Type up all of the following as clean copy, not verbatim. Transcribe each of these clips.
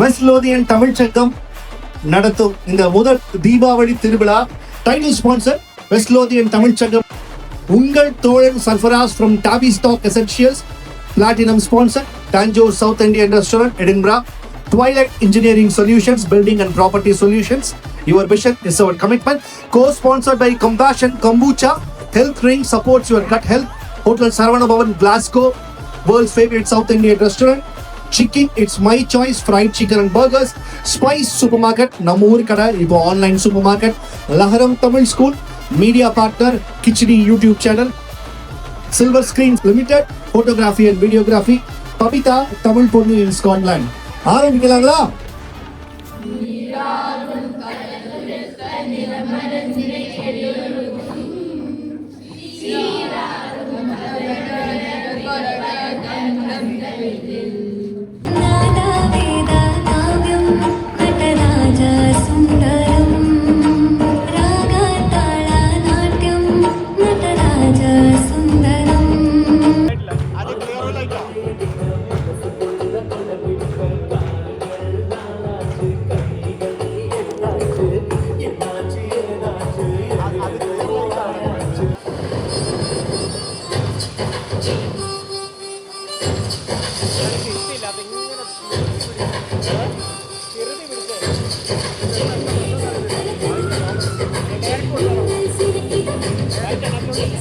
West Lothian Tamil சங்கம் நடத்தும் இந்த முதல் தீபாவளி திருவிழா. Title sponsor west Lothian Tamil சங்கம். உங்கள் தோழன் Sarfaraz from Tavi Stock Essentials. Platinum sponsor Tanjore South Indian Restaurant, Edinburgh. Twilight Engineering Solutions, Building and Property Solutions. Your vision is our commitment. Co-sponsored by Compassion Kombucha. Health Ring supports your gut health. Hotel Saravana Bhavan, Glasgow, world's favorite South Indian restaurant. Chicken, it's my choice. Fried chicken and burgers. Spice Supermarket, Namur Kada, Ibo Online Supermarket. Laharam Tamil School. Media partner, Kichdi YouTube channel. Silver Screens Limited, Photography and Videography. Papita, Tamil Ponnu in Scotland. ஆரம்பிக்கலாங்களா?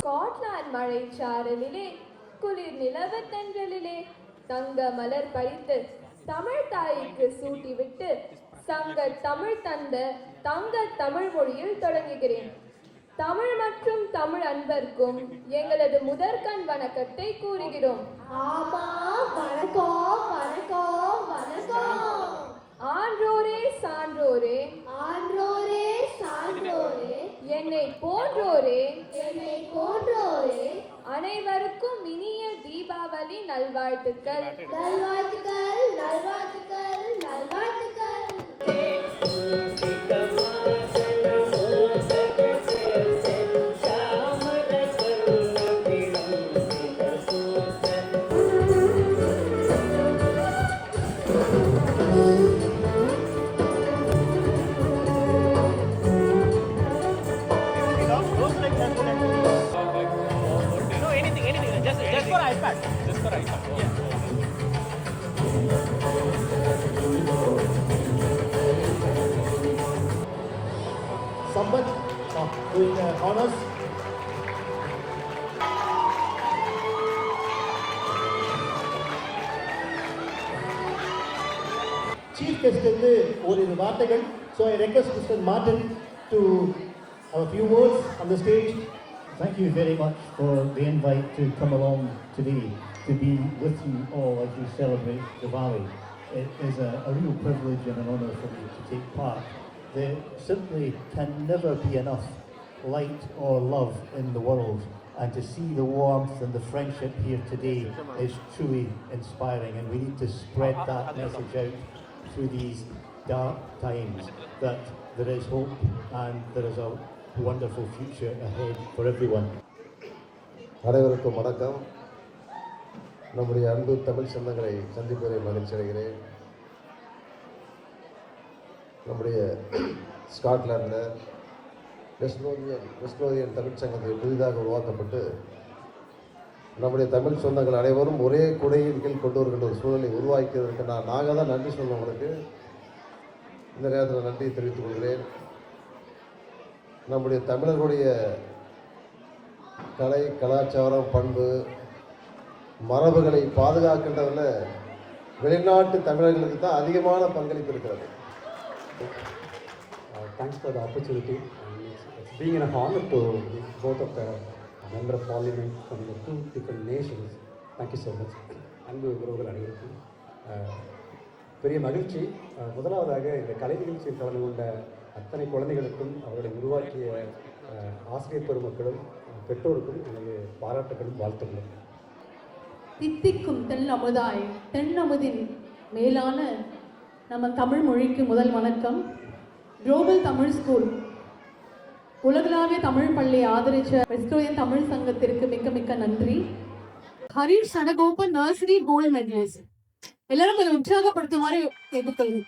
Scotland மழைச்சாரலிலே குளிர் நிலவத்தன்றலிலே தங்க மலர் பறித்து தமிழ் தாய்க்கு சூட்டிவிட்டு சங்க தமிழ் தந்த தங்க தமிழ் மொழியில் தொடங்குகிறேன். தமிழ் மற்றும் தமிழ் அன்பர்க்கும் எங்களது முதற்கண் வணக்கத்தை கூறுகிறோம். ஆமா, வணக்கம் வணக்கம் வணக்கம். ஆன்றோரே சான்றோரே, ஆன்றோரே சான்றோரே, என்னை போன்றோரே, என்னை போன்றோரே, அனைவருக்கும் இனிய தீபாவளி நல்வாழ்த்துக்கள். நல்வாழ்த்துக்கள் நல்வாழ்த்துக்கள் நல்வாழ்த்துக்கள். Sambat doing honors. Chief guest வந்து ஓரிரு வார்த்தைகள். So I request Mr. Martin to have a few words on the stage. Thank you very much for the invite to come along today to be with you all as we celebrate Diwali. It is a real privilege and an honour for me to take part. There simply can never be enough light or love in the world, and to see the warmth and the friendship here today is truly inspiring, and we need to spread that message out through these dark times that there is hope and there is a wonderful future ahead for everyone. அனைவருக்கும் வணக்கம். நம்முடைய அன்பு தமிழ் சொந்தங்களை சந்திப்பதை மகிழ்ச்சி அடைகிறேன். நம்முடைய ஸ்காட்லாண்டில் west Lothian Tamil சங்கத்தில் புதிதாக உருவாக்கப்பட்டு நம்முடைய தமிழ் சொந்தங்கள் அனைவரும் ஒரே குடையின் கீழ் கொண்டு வருகின்ற ஒரு சூழலை உருவாக்கியதற்கு நாங்கள் தான் நன்றி சொல்ல உங்களுக்கு இந்த நேரத்தில் நன்றியை தெரிவித்துக் கொள்கிறேன். நம்முடைய தமிழர்களுடைய கலை, கலாச்சாரம், பண்பு, மரபுகளை பாதுகாக்கின்றதில் வெளிநாட்டு தமிழர்களுக்கு தான் அதிகமான பங்களிப்பு இருக்கிறது. Thanks for the opportunity. It's being an honor to both of the member of parliament from the two different nations. Thank you so much. அன்பு உறவுகள் அனைவருக்கும் பெரிய மகிழ்ச்சி. முதலாவதாக இந்த கலை நிகழ்ச்சியில் கலந்து கொண்ட அத்தனை குழந்தைகளுக்கும் அவர்களை உருவாக்கிய ஆசிரியர் பெருமக்களும் பெற்றோருக்கும் எனது பாராட்டுகளும் வாழ்த்துக்களும். தித்திக்கும் தென்னமுதாய், தென்னமுதின் மேலான நம்ம தமிழ் மொழிக்கு முதல் வணக்கம். குளோபல் தமிழ் ஸ்கூல் உலகளாவிய தமிழ் பள்ளியை ஆதரிச்ச வெஸ்ட் லோதியன் தமிழ் சங்கத்திற்கு மிக்க மிக்க நன்றி. Harish Sadagopan nursery gold medallist, எல்லாரும் கொஞ்சம் உற்சாகப்படுத்தும் மாதிரி கேட்டுக்கொள்ளுங்க.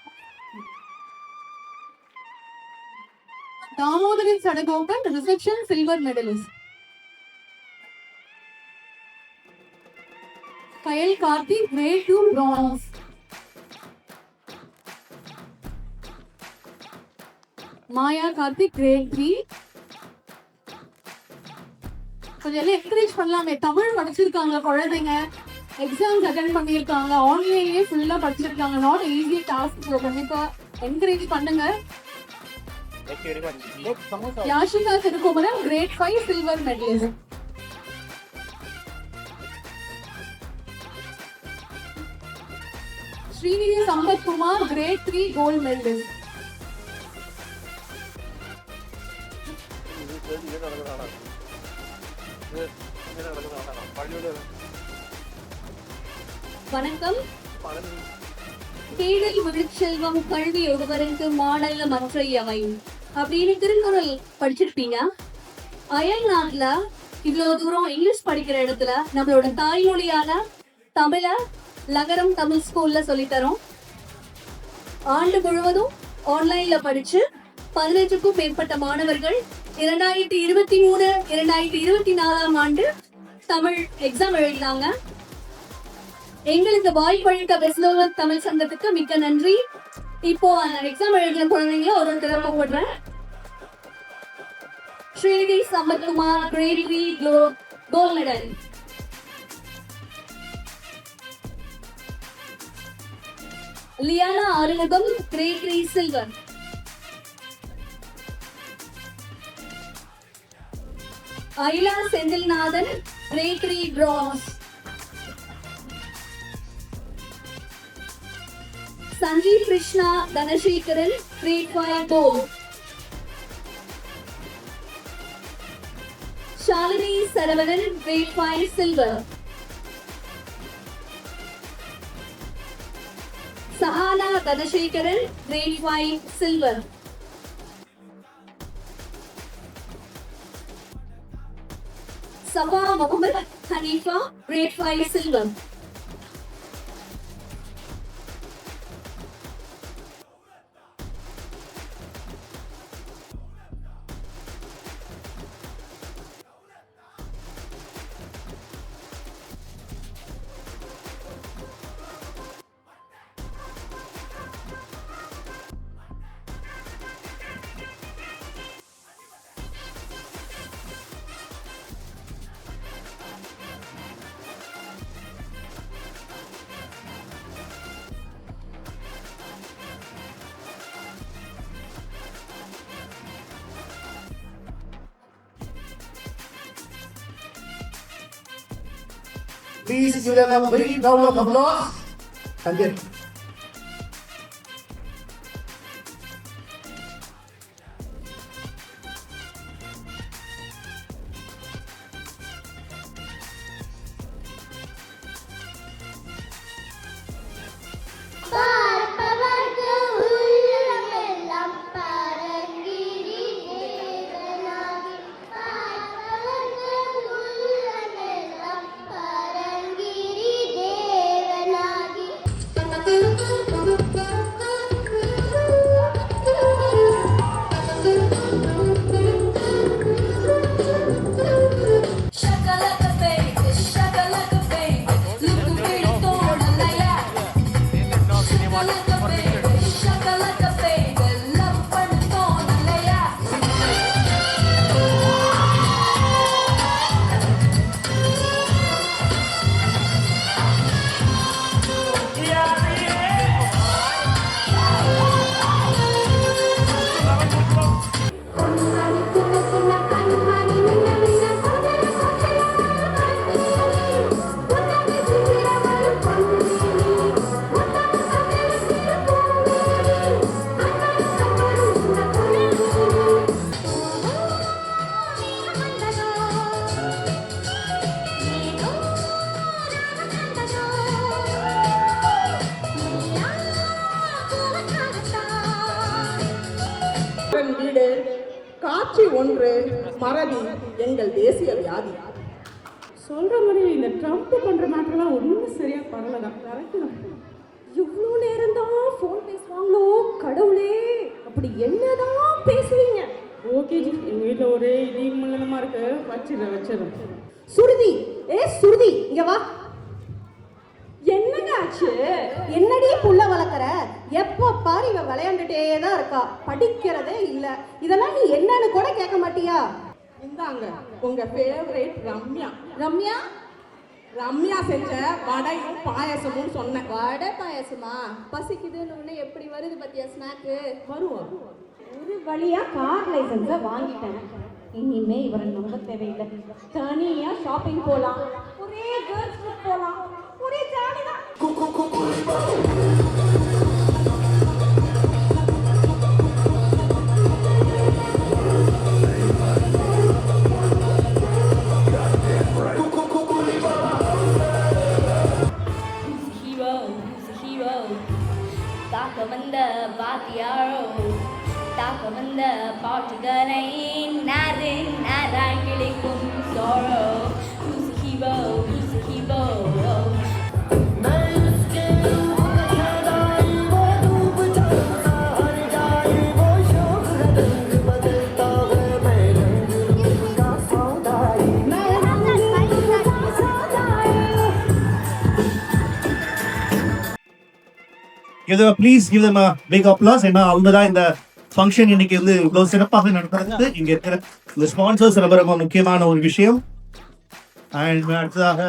Damodaran Sadagopan, reception, silver medallist. Kayal Karthik, grade 2 bronze. Maya Karthik, grade 3. கொஞ்சம் எல்லாம் என்கரேஜ் பண்ணலாமே. தமிழ் படிச்சிருக்காங்க குழந்தைங்க, எக்ஸாம்ஸ் அட்டென்ட் பண்ணியிருக்காங்க, ஆன்லைன்லேயே ஃபுல்லாக படிச்சிருக்காங்க. Not easy task. கண்டிப்பா என்கரேஜ் பண்ணுங்க. Yashika Thirukumaran, grade 5 silver medalist. Srinidhi Sampath Kumar, grade 3 gold medalist. வணக்கம். தேடல் விழுச்செல்வம் கல்வி ஒருவருக்கு மாடல்ல மற்றையவை அப்படின்னு திருக்குறள் படிச்சிருப்பீங்க. அயல் நாட்டுல இவ்வளவு தூரம் இங்கிலீஷ் படிக்கிற இடத்துல நம்மளோட தாய்மொழியான தமிழ லகரம் தமிழ் ஸ்கூல்ல சொல்லித்தரோம். ஆண்டு முழுவதும் ஆன்லைன்ல படிச்சு 15க்கும் மேற்பட்ட மாணவர்கள் 2023 2024 ஆண்டு தமிழ் எக்ஸாம் எழுதினாங்க. எங்களுக்கு வாய்ப்பளித்த வெஸ்லோவர் தமிழ் சங்கத்துக்கு மிக்க நன்றி. இப்போ அந்த எக்ஸாம் எழுதின குழந்தைங்கள ஒரு திறமை போடுறேன். Srinidhi Sampathkumar, grade 3 gold medal. Liana Arumugam, grade 3 silver. Aila Senthilnathan, grade 3 bronze. Sanjeev Krishna Dhanasekaran, grade 5 gold. Shalini Saravanan, grade 5 silver. Sahana Dhanasekaran, grade 5 silver. Saba Mohammed Haneefa, grade 5 silver. Please give them a big round of applause. And then பார்ப்பவர்க்கு உள்ளமெல்லாம் பரங்கிரி தேவனாகி. பார்ப்பவர்க்கு உள்ளமெல்லாம் பரங்கிரி தேவனாகி. Shakalaka baby, shakalaka baby, look pretty todalaya. Shakalaka baby, love பண்ணு தோணலையா. வீடு காட்சி ஒன்று மறதி எங்கள் தேசிய வியாதி. சொல்ற மாதிரி இந்த ட்ரம்ப் பண்ற மேட்டர்லாம் ஒன்றும் சரியா பரவல தான். கரெக்ட் தான். எப்படிதான் ஃபோன் பேசுவாங்களோ கடவுளே, அப்படி என்னதான் பேசுவீங்க? ஓகே ஜி, எங்கள் வீட்டில் ஒரே இடி மல்லனமாக இருக்கு. வச்சிடறேன். சுருதி, சுருதி, இங்க வா. என்னங்க ஆச்சு? என்னடி புள்ள வளர்க்குற? எப்போ பாரு இவ விளையாண்டுட்டே தான் இருக்கா, படிக்கிறதே இல்லை. இதெல்லாம் நீ என்னன்னு கூட கேட்க மாட்டியா? இந்தாங்க உங்கள் ஃபேவரேட் ரம்யா. ரம்யா? ரம்யா செஞ்ச வடையும் பாயசமும் சொன்னேன். வடை பாயசமா? பசிக்குதுன்னு எப்படி வருது பத்தியா ஸ்நாக்கு? வருவோம். ஒரு வழியா கார் லைசன்ஸை வாங்கிட்டேன். இனிமே இவரை நம்ப தேவையில்லை. தனியா ஷாப்பிங் போலாம், ஒரே கேர்ள்ஸ் ட்ரிப் போலாம், ஒரே ஜாலி தான். தாக்க வந்த வாத்தியாரோ, தாக்க வந்த பாட்டுகளை நாரு நாராய் கிளிக்கும் சோரோ. Who's a hero? Who's a hero? Please give them a big applause. ஏன்னா அவங்க தான் இந்த ஃபங்க்ஷன் இன்னைக்கு வந்து இவ்வளவு சிறப்பாக நடத்துறது. இங்க இருக்கிற இந்த ஸ்பான்சர்ஸ் ரொம்ப ரொம்ப முக்கியமான ஒரு விஷயம். அண்ட் அடுத்ததாக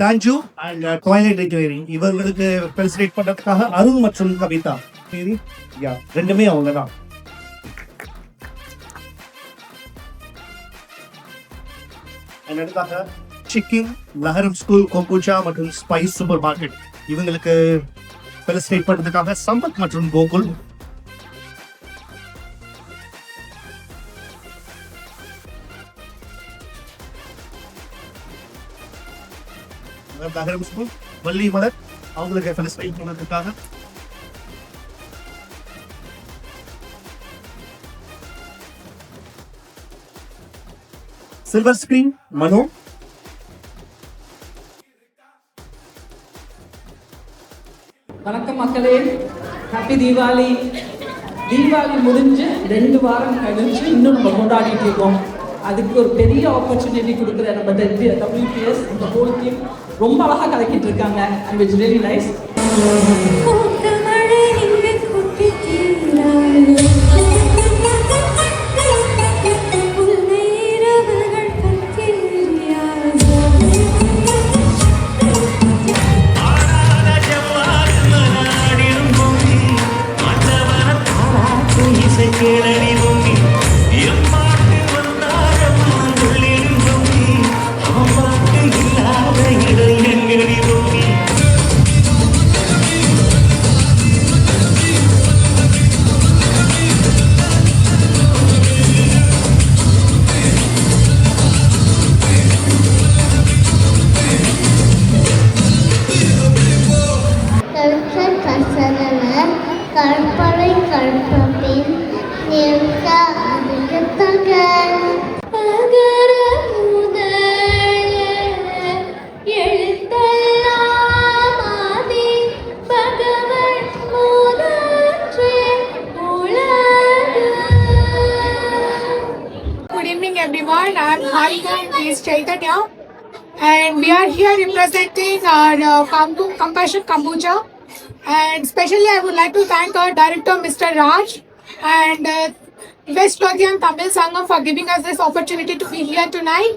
தேங்க்யூ அண்ட் ட்வைலைட் இன்ஜினியரிங் இவர்களுக்கு ஃபெலிசிட்டேட் பண்றதுக்காக அருண் மற்றும் கவிதா ரெண்டுமே அவங்க தான். அடுத்ததாக சிக்கிங் லஹரம் ஸ்கூல் கோகுச்சா மற்றும் ஸ்பைஸ் சூப்பர் மார்க்கெட் இவங்களுக்கு ஃபெலிசிட்டேட் பண்றதுக்காக சம்பத் மற்றும் கோகுல். லஹரம் ஸ்கூல் வள்ளி மலர் அவங்களுக்கு ஃபெலிசிட்டேட் பண்றதுக்காக சில்வர் ஸ்கிரீன் மனோ. வணக்கம் மக்களே, ஹாப்பி தீபாவளி. தீபாவளி முடிஞ்சு 2 வாரம் கழிச்சு இன்னும் நம்ம கொண்டாடிட்டு இருக்கோம். அதுக்கு ஒரு பெரிய ஆப்பர்ச்சுனிட்டி கொடுக்குற நம்ம WPS இந்த ஹோல் டீம் ரொம்ப அழகாக கலக்கிட்டு இருக்காங்க. And it's really nice. கற்பனை கற்பபின் நிற்க அதிகத்தகர் அகர முதல எழுத்தெல்லாம் ஆதி பகவன் முதற்றே உலகு. Good evening everyone, I am Harika and he is Chaitanya and we are here representing our Compassion Kombucha. And especially I would like to thank our director Mr. Raj and West Lothian Tamil Sangam for giving us this opportunity to be here tonight.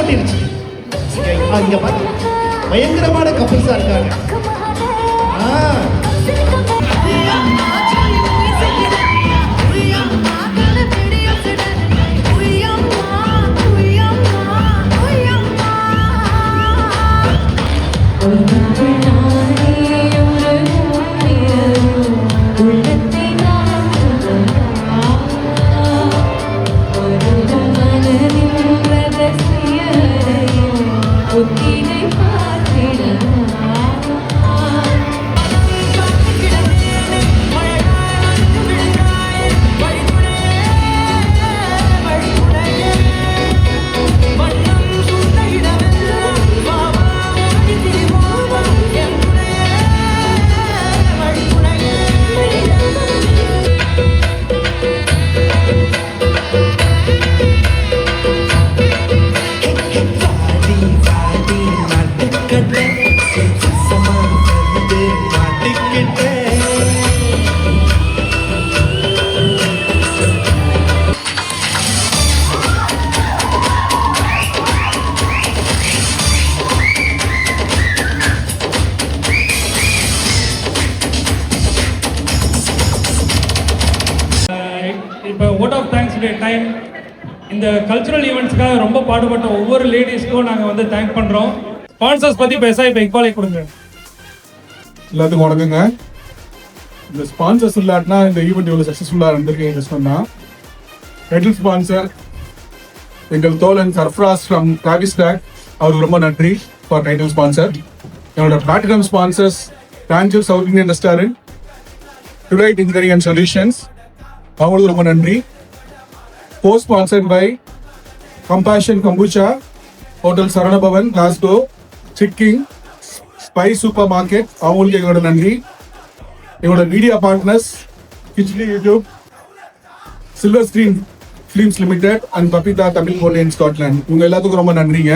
ஓட்டிருச்சு. இங்க பாரு, பயங்கரமான கப்பல்ஸா இருக்காங்க. இப்போ vote of thanks day time. இந்த cultural ஈவெண்ட்ஸ்க்காக ரொம்ப பாடுபட்ட ஒவ்வொரு லேடிஸ்க்கும் நாங்கள் வந்து தேங்க் பண்ணுறோம். ஸ்பான்சர்ஸ் பற்றி பேச இப்போ இக்பாலே கொடுங்க. எல்லாத்துக்கும் வணக்கங்க. இந்த ஸ்பான்சர்ஸ் இல்லாட்டினா இந்த ஈவெண்ட் இவ்வளோ சக்ஸஸ்ஃபுல்லாக இருந்திருக்கு சொன்னா. டைட்டில் ஸ்பான்சர் எங்கள் தோழன் சர்ஃப்ராஸ் ஃப்ரம் டிராவிஸ் டாக், அவருக்கு ரொம்ப நன்றி ஃபார் டைட்டில் ஸ்பான்சர். என்னோட பிளாட்டினம் ஸ்பான்சர்ஸ் டான்ஜில் சவுத் இந்தியன் ரெஸ்டாரண்ட், டுலைட் இன்ஜினியரிங் அண்ட் சொல்யூஷன்ஸ், அவங்களுக்கு ரொம்ப நன்றி. Co sponsored by compassion kombucha, hotel Saravana Bhavan, Glasgow, Chicking, spice supermarket, அவங்களுக்கு எங்களோட நன்றி. எங்களோட மீடியா பார்ட்னர்ஸ் கிச்லி YouTube, silver screen films limited and Babitha Tamil golden Scotland, இவங்க எல்லாத்துக்கும் ரொம்ப நன்றிங்க.